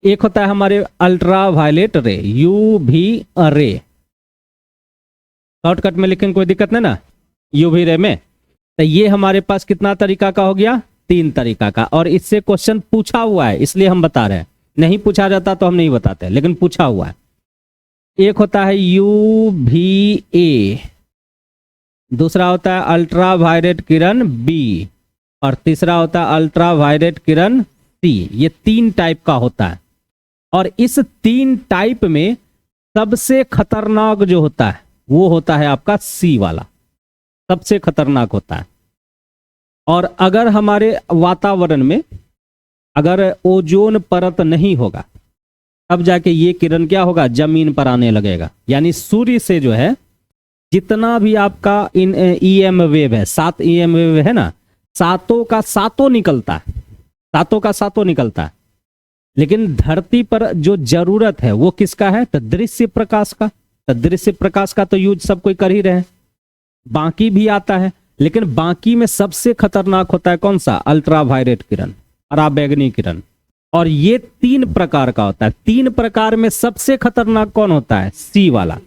एक होता है हमारे अल्ट्रा वायलेट रे, यूवी रे। शॉर्टकट में लिखेंगे कोई दिक्कत नहीं ना, यूवी रे में। तो ये हमारे पास कितना तरीका का हो गया, 3 तरीका का। और इससे क्वेश्चन पूछा हुआ है इसलिए हम बता रहे हैं, नहीं पूछा जाता तो हम नहीं बताते, लेकिन पूछा हुआ है। एक होता है यूवीए, दूसरा होता है अल्ट्रा वायलेट किरण बी, और तीसरा होता है अल्ट्रा वायलेट किरण सी। ये 3 टाइप का होता है। और इस 3 टाइप में सबसे खतरनाक जो होता है वो होता है आपका सी वाला, सबसे खतरनाक होता है। और अगर हमारे वातावरण में अगर ओजोन परत नहीं होगा तब जाके ये किरण क्या होगा, जमीन पर आने लगेगा। यानी सूर्य से जो है जितना भी आपका इन ईएम वेव है, 7 ईएम वेव है ना, सातों का सातों निकलता है, सातों का सातों निकलता है। लेकिन धरती पर जो जरूरत है वो किसका है, तो दृश्य प्रकाश का। तो दृश्य प्रकाश का तो यूज सब कोई कर ही रहे हैं, बाकी भी आता है। लेकिन बाकी में सबसे खतरनाक होता है कौन सा, अल्ट्रा वायलेट किरण, पराबैंगनी किरण। और ये 3 प्रकार का होता है। 3 प्रकार में सबसे खतरनाक कौन होता है, सी वाला।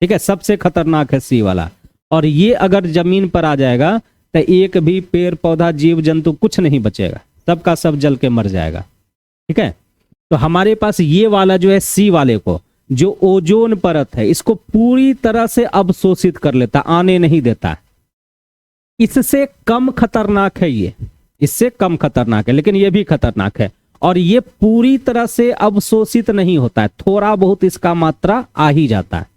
ठीक है, सबसे खतरनाक है सी वाला। और ये अगर जमीन पर आ जाएगा तो एक भी पेड़ पौधा जीव जंतु कुछ नहीं बचेगा, सबका सब जल के मर जाएगा। ठीक है, तो हमारे पास ये वाला जो है सी वाले को, जो ओजोन परत है इसको पूरी तरह से अवशोषित कर लेता, आने नहीं देता। इससे कम खतरनाक है ये, इससे कम खतरनाक है, लेकिन ये भी खतरनाक है। और ये पूरी तरह से अवशोषित नहीं होता है, थोड़ा बहुत इसका मात्रा आ ही जाता है।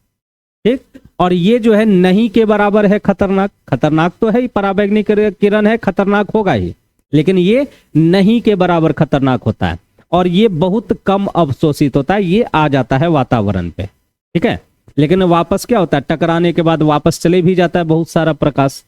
ठीक, और ये जो है नहीं के बराबर है खतरनाक। खतरनाक तो है ही, पराबैंगनी किरण है, खतरनाक होगा ही, लेकिन ये नहीं के बराबर खतरनाक होता है। और ये बहुत कम अवशोषित होता है, ये आ जाता है वातावरण पे। ठीक है, लेकिन वापस क्या होता है, टकराने के बाद वापस चले भी जाता है बहुत सारा प्रकाश।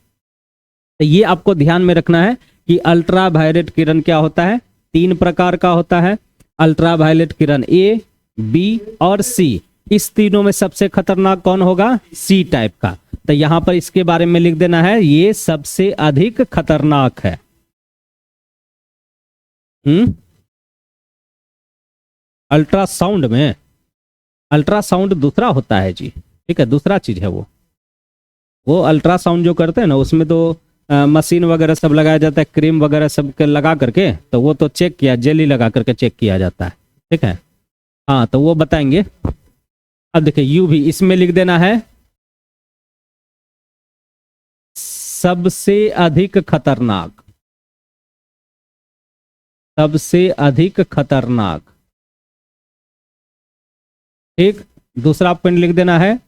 तो ये आपको ध्यान में रखना है कि अल्ट्रा वायलेट किरण क्या होता है, 3 प्रकार का होता है। अल्ट्रा वायलेट किरण ए, बी और सी। इस तीनों में सबसे खतरनाक कौन होगा, सी टाइप का। तो यहां पर इसके बारे में लिख देना है, ये सबसे अधिक खतरनाक है। अल्ट्रासाउंड में, अल्ट्रासाउंड दूसरा होता है जी। ठीक है, दूसरा चीज है वो अल्ट्रासाउंड जो करते हैं ना उसमें तो मशीन वगैरह सब लगाया जाता है, क्रीम वगैरह सब के लगा करके, तो वो तो चेक किया, जेली लगा करके चेक किया जाता है। ठीक है, हाँ तो वो बताएंगे। अब देखिए यूवी, इसमें लिख देना है सबसे अधिक खतरनाक, सबसे अधिक खतरनाक। ठीक, दूसरा पॉइंट लिख देना है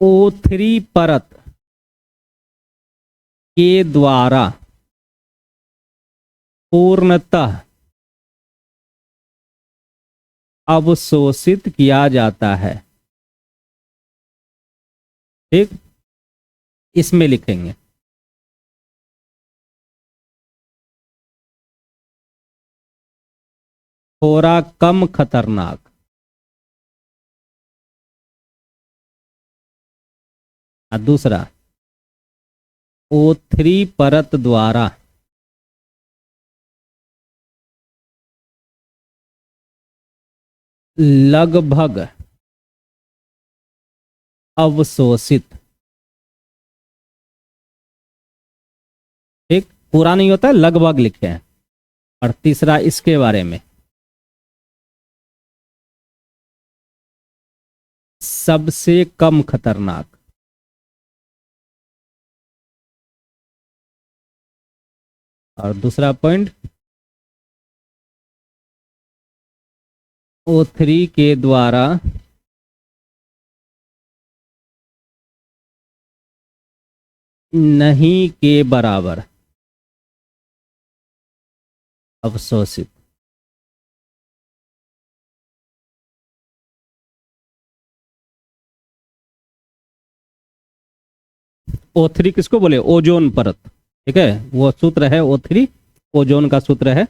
O3 परत के द्वारा पूर्णतः अवशोषित किया जाता है। ठीक, इसमें लिखेंगे थोड़ा कम खतरनाक। और दूसरा O3 परत द्वारा लगभग अवशोषित। ठीक, पूरा नहीं होता है, लगभग लिखे हैं। और तीसरा इसके बारे में सबसे कम खतरनाक। और दूसरा पॉइंट O3 के द्वारा नहीं के बराबर अवशोषित। O3 किसको बोले, ओजोन परत। ठीक है, वो सूत्र है O3, ओजोन का सूत्र है।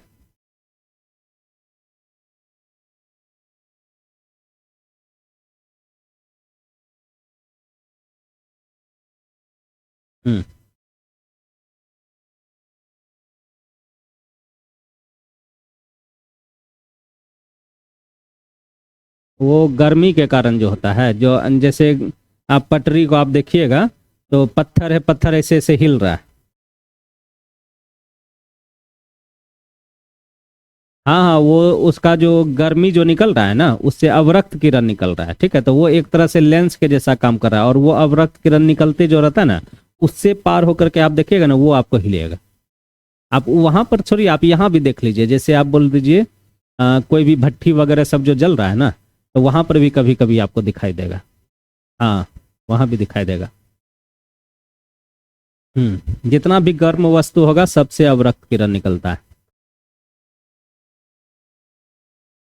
हम्म, वो गर्मी के कारण जो होता है, जो जैसे आप पटरी को आप देखिएगा तो पत्थर है, पत्थर ऐसे ऐसे हिल रहा है। हाँ हाँ, वो उसका जो गर्मी जो निकल रहा है ना, उससे अवरक्त किरण निकल रहा है, ठीक है। तो वो एक तरह से लेंस के जैसा काम कर रहा है, और वो अवरक्त किरण निकलते जो रहता है ना, उससे पार होकर के आप देखिएगा ना, वो आपको हिलेगा। आप वहां पर छोड़िए, आप यहाँ भी देख लीजिए, जैसे आप बोल दीजिए कोई भी भट्ठी वगैरह सब जो जल रहा है ना, तो वहां पर भी कभी कभी आपको दिखाई देगा। हाँ, वहां भी दिखाई देगा। जितना भी गर्म वस्तु होगा सबसे अवरक्त किरण निकलता है।